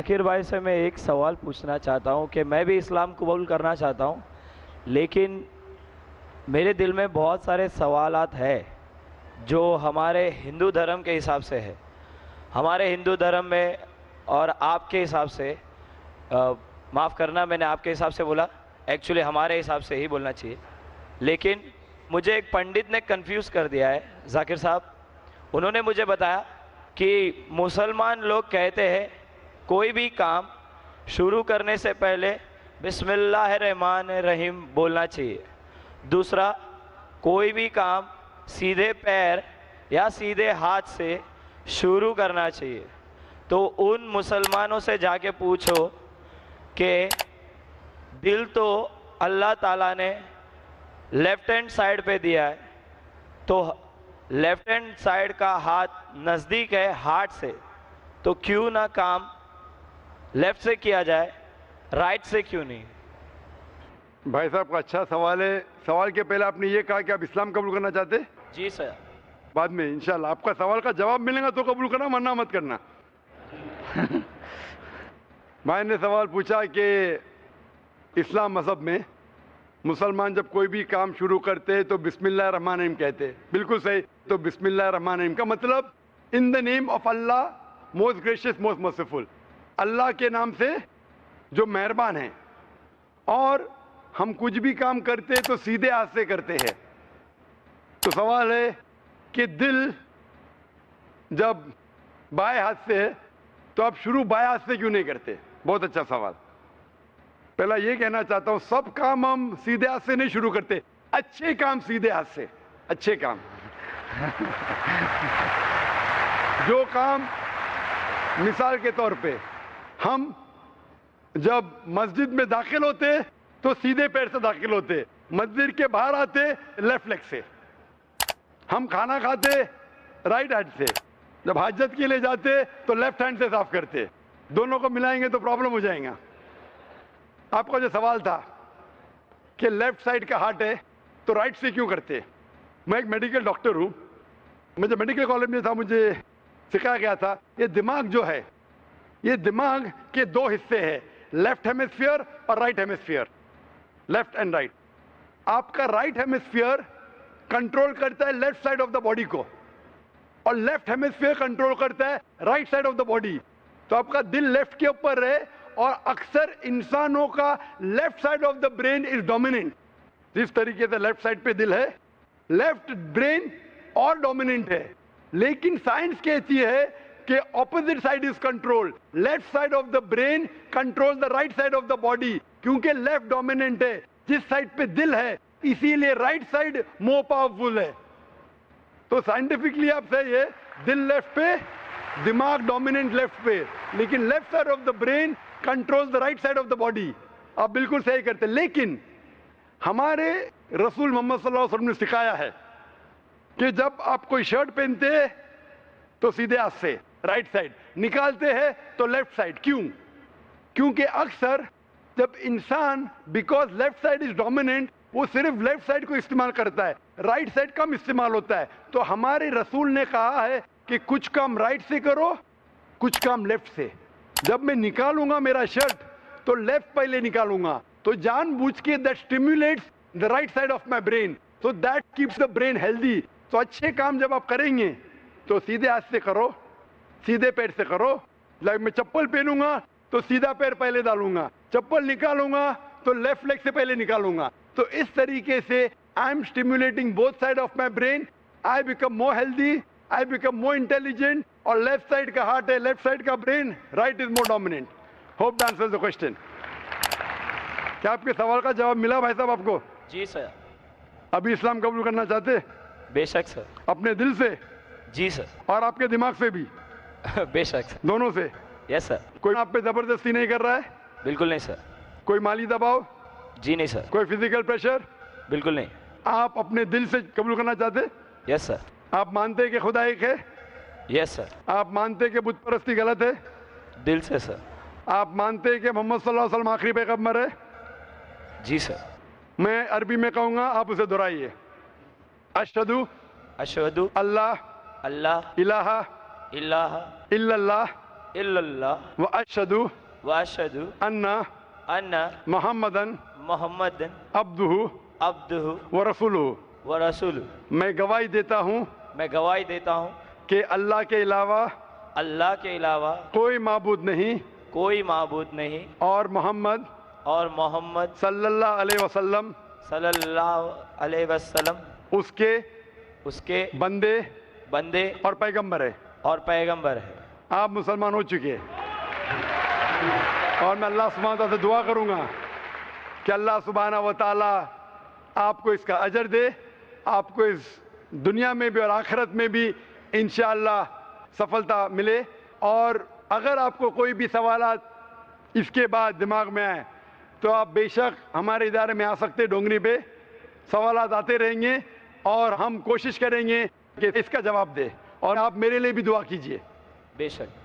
ذاکر بھائی سے میں ایک سوال پوچھنا چاہتا ہوں کہ میں بھی اسلام قبول کرنا چاہتا ہوں، لیکن میرے دل میں بہت سارے سوالات ہیں جو ہمارے ہندو دھرم کے حساب سے ہے. ہمارے ہندو دھرم میں اور آپ کے حساب سے معاف کرنا میں نے آپ کے حساب سے بولا، ایکچولی ہمارے حساب سے ہی بولنا چاہیے. لیکن مجھے ایک پنڈت نے کنفیوز کر دیا ہے ذاکر صاحب. انہوں نے مجھے بتایا کہ مسلمان لوگ کہتے ہیں کوئی بھی کام شروع کرنے سے پہلے بسم اللہ الرحمن الرحیم بولنا چاہیے. دوسرا، کوئی بھی کام سیدھے پیر یا سیدھے ہاتھ سے شروع کرنا چاہیے. تو ان مسلمانوں سے جا کے پوچھو کہ دل تو اللہ تعالیٰ نے لیفٹ ہینڈ سائڈ پہ دیا ہے، تو لیفٹ ہینڈ سائڈ کا ہاتھ نزدیک ہے ہارٹ سے، تو کیوں نہ کام لیفٹ سے کیا جائے، رائٹ سے کیوں نہیں؟ بھائی صاحب کا اچھا سوال ہے. سوال کے پہلے آپ نے یہ کہا کہ آپ اسلام قبول کرنا چاہتے ہیں. جی سر. بعد میں انشاءاللہ آپ کا سوال کا جواب ملے گا تو قبول کرنا، ورنہ مت کرنا. میں نے سوال پوچھا کہ اسلام مذہب میں مسلمان جب کوئی بھی کام شروع کرتے ہیں تو بسم اللہ الرحمن الرحیم کہتے ہیں. بالکل صحیح. تو بسم اللہ الرحمن الرحیم کا مطلب in the name of Allah most gracious most merciful, Allah کے نام سے جو مہربان ہیں. اور ہم کچھ بھی کام کرتے ہیں تو سیدھے ہاتھ سے کرتے ہیں. تو سوال ہے کہ دل جب بائیں ہاتھ سے ہے تو آپ شروع بائیں ہاتھ سے کیوں نہیں کرتے؟ بہت اچھا سوال. پہلا یہ کہنا چاہتا ہوں سب کام ہم سیدھے ہاتھ سے نہیں شروع کرتے، اچھے کام سیدھے ہاتھ سے. اچھے کام جو کام مثال کے طور پہ ہم جب مسجد میں داخل ہوتے تو سیدھے پیر سے داخل ہوتے، مسجد کے باہر آتے لیفٹ لیگ سے. ہم کھانا کھاتے رائٹ ہینڈ سے، جب حاجت کے لیے جاتے تو لیفٹ ہینڈ سے صاف کرتے. دونوں کو ملائیں گے تو پرابلم ہو جائیں گا. آپ کا جو سوال تھا کہ لیفٹ سائڈ کا ہارٹ ہے تو رائٹ سے کیوں کرتے؟ میں ایک میڈیکل ڈاکٹر ہوں. مجھے میڈیکل کالج میں تھا، مجھے سکھایا گیا تھا یہ دماغ جو ہے یہ دماغ کے دو حصے ہیں، لیفٹ ہیمسفیئر اور right hemisphere, left and right. آپ کا رائٹ ہیمسفیئر کنٹرول کرتا ہے left side of the body کو، اور لیفٹ ہیمسفیئر کنٹرول کرتا ہے right side of the body. تو آپ کا دل لیفٹ کے اوپر ہے، اور اکثر انسانوں کا left side of the brain is dominant. جس طریقے سے لیفٹ سائڈ پہ دل ہے، لیفٹ برین اور ڈومیننٹ ہے. لیکن سائنس کہتی ہے کہ opposite side is control, left side of the brain control the right side of the body, کیونکہ لیفٹ ڈومیننٹ ہے جس سائڈ پہ دل ہے، اسی لیے رائٹ سائڈ مور پاورفل ہے. تو سائنٹیفکلی آپ صحیح ہے، دل لیفٹ پہ، دماغ ڈومیننٹ لیفٹ پہ، لیکن left side of the brain control the right side of the body. آپ بالکل صحیح کرتے. لیکن ہمارے رسول محمد صلی اللہ علیہ وسلم نے سکھایا ہے کہ جب آپ کوئی شرٹ پہنتے ہیں تو سیدھے ہاتھ سے رائٹ سائڈ، نکالتے ہیں تو لیفٹ سائڈ. کیوں؟ کیونکہ اکثر جب انسان because left side is dominant وہ صرف لیفٹ سائڈ کو استعمال کرتا ہے، رائٹ سائڈ کم استعمال ہوتا ہے. تو ہمارے رسول نے کہا ہے کہ کچھ کام رائٹ سے کرو، کچھ کام لیفٹ سے. جب میں نکالوں گا میرا شرٹ تو لیفٹ پہلے نکالوں گا، تو جان بوجھ کے that stimulates the right side of my brain, so that keeps the brain healthy. تو اچھے کام جب آپ کریں گے تو سیدھے ہاتھ سے کرو، سیدھے پیر سے کرو. لائک میں چپل پہنوں گا تو سیدھا پیر پہلے ڈالوں گا، چپل نکالوں گا تو لیفٹ لیگ سے پہلے نکالوں گا. تو اس طریقے سے I am stimulating both side of my brain, I become more healthy, I become more intelligent. اور لیفٹ سائڈ کا ہارٹ ہے، لیفٹ سائڈ کا brain, right is more dominant. Hope that answers the question. کیا آپ کے سوال کا جواب ملا بھائی صاحب آپ کو؟ جی سر. ابھی اسلام قبول کرنا چاہتے؟ بے شک سر. اپنے دل سے جی سر. اور آپ کے دماغ سے بھی؟ بے شک سر. دونوں سے؟ یس سر. کوئی آپ پہ زبردستی نہیں کر رہا ہے؟ بالکل نہیں سر. کوئی مالی دباؤ؟ جی نہیں سر. کوئی فزیکل پریشر؟ بالکل نہیں. آپ اپنے دل سے قبول کرنا چاہتے؟ یس سر. آپ مانتے کہ خدا ایک ہے؟ یس سر. آپ مانتے کہ بت پرستی غلط ہے؟ دل سے سر. آپ مانتے کہ محمد صلی اللہ علیہ وسلم آخری پیغمبر ہے؟ جی سر. میں عربی میں کہوں گا، آپ اسے دہرائیے. اشہدو اشہد اللہ اللہ الہ الہ الا اللہ الا اللہ واشهد واشهد ان ان محمدن محمد عبدہ عبدہ ورسولہ. ورسولہ. میں گواہی دیتا ہوں میں گواہی دیتا ہوں کہ اللہ کے علاوہ اللہ کے علاوہ کوئی معبود نہیں کوئی معبود نہیں اور محمد اور محمد صلی اللہ علیہ وسلم صلی اللہ علیہ وسلم اس کے اس کے بندے بندے اور پیغمبر ہے. اور پیغمبر ہے. آپ مسلمان ہو چکے اور میں اللہ سبحانہ وتعالیٰ سے دعا کروں گا کہ اللہ سبحانہ وتعالیٰ آپ کو اس کا اجر دے, آپ کو اس دنیا میں بھی اور آخرت میں بھی انشاءاللہ سفلتا ملے. اور اگر آپ کو کوئی بھی سوالات اس کے بعد دماغ میں آئے تو آپ بے شک ہمارے ادارے میں آ سکتے. ڈونگری پہ سوالات آتے رہیں گے اور ہم کوشش کریں گے کہ اس کا جواب دے, اور آپ میرے لیے بھی دعا کیجئے. بے شک.